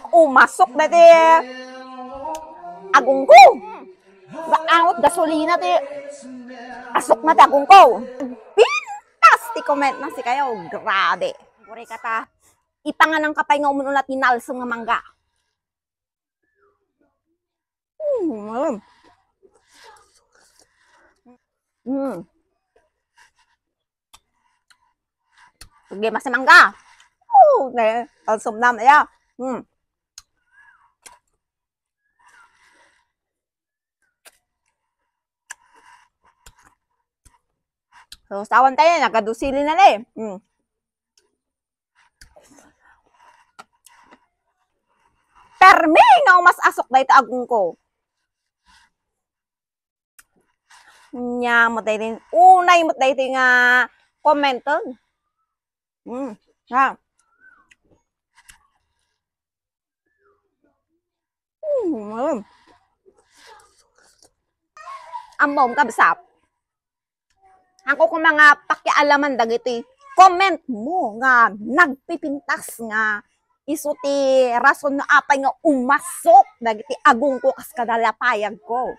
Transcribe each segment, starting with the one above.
Umasok na ti agong ko. Gaangot gasolina ti asok na ti agong ko. Pintas ti comment na si kayo. Grabe. Gure kata. Ipanganang kapay nga umunulat ni Nalsong nga mangga. Sige, mas mangga. Ne, Nalsong na ya. So, sawan tayo, nakadusili na na eh. Permi nga umas asok na ito agong ko. Nya mo tayo din. Unay mo tayo nga commenton. Ha. Amom kabsap. Ako kung mga pakialaman dagiti comment mo nga nagpipintas nga isuti rason na apay nga umasok dagiti agong ko kas kadalapayag ko.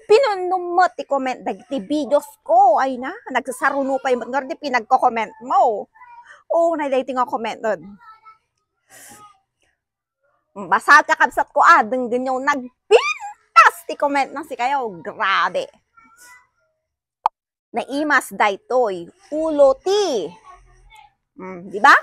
Pinunumot ti comment dagiti videos ko ay na nagsasaruno pa yung mga pinagko-comment mo. Oo, nailay nga comment doon. Basa ka kabsat ko adeng ganyaw nagpintas ti comment na si kayo. Grabe. Naimas daytoy ulo ti. Di ba?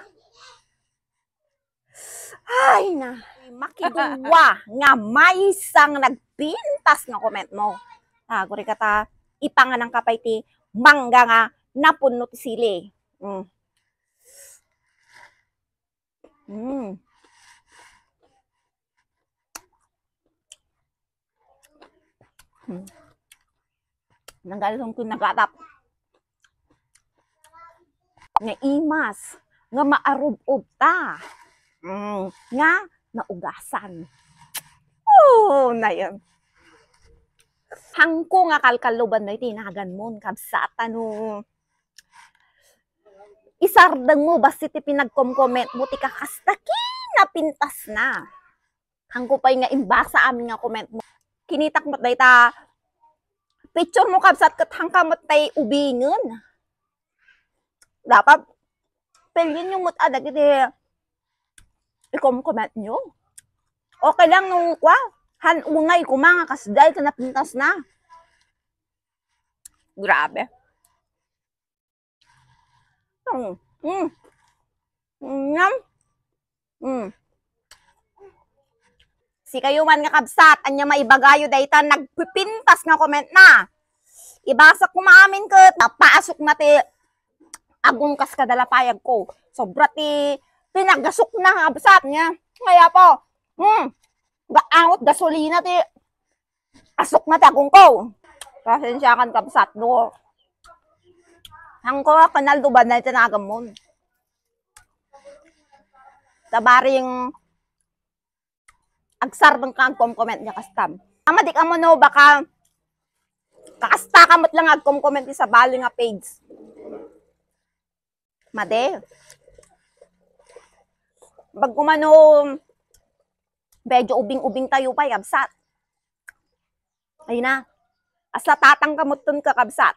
Ay na, makidungwa nga may isang nagpintas nga comment mo. Guri kata ipanganang kapay ti mangga nga napunno ti sili. Nanggalong ko nagatap. Nga imas, nga maarub-ub ta. Nga naugasan. Na yun. Hangko nga kalkaluban na itinagan mo, kabsatan no. Isardang mo, basta ti pinag-comment mo, ti kakastaki na pintas na. Hangko pa nga imbasa amin nga comment mo. Kinitak mo tayo ta, picture mo kabsat kat hangkamot tayo ubingan. Dapat, pilin yung mutadag iti i-comment nyo. Okay lang nung hanungay kumanga kasday ka napintas na. Grabe. Si kayo man nga kabsat, anya maibagayo dayta nagpipintas nga comment na. Ibasa ko maamin ko, napasok na ti agong kas kadalapayag ko. Sobra ti pinagasok na kabsat niya. Kaya po, gaangot gasolina ti asok na ti agong ko. Pasensya kan kabsat no. Hangko kanal duban na itinagam mo. Tabaring agsar ng comment niya kastam. Amadik ang mo no, baka kakasta kamot lang ag-comment sa bali nga page. Made. Pag kumano, medyo ubing-ubing tayo pa, kabsat. Ayun na. Asa tatang kamuton ka, kabsat.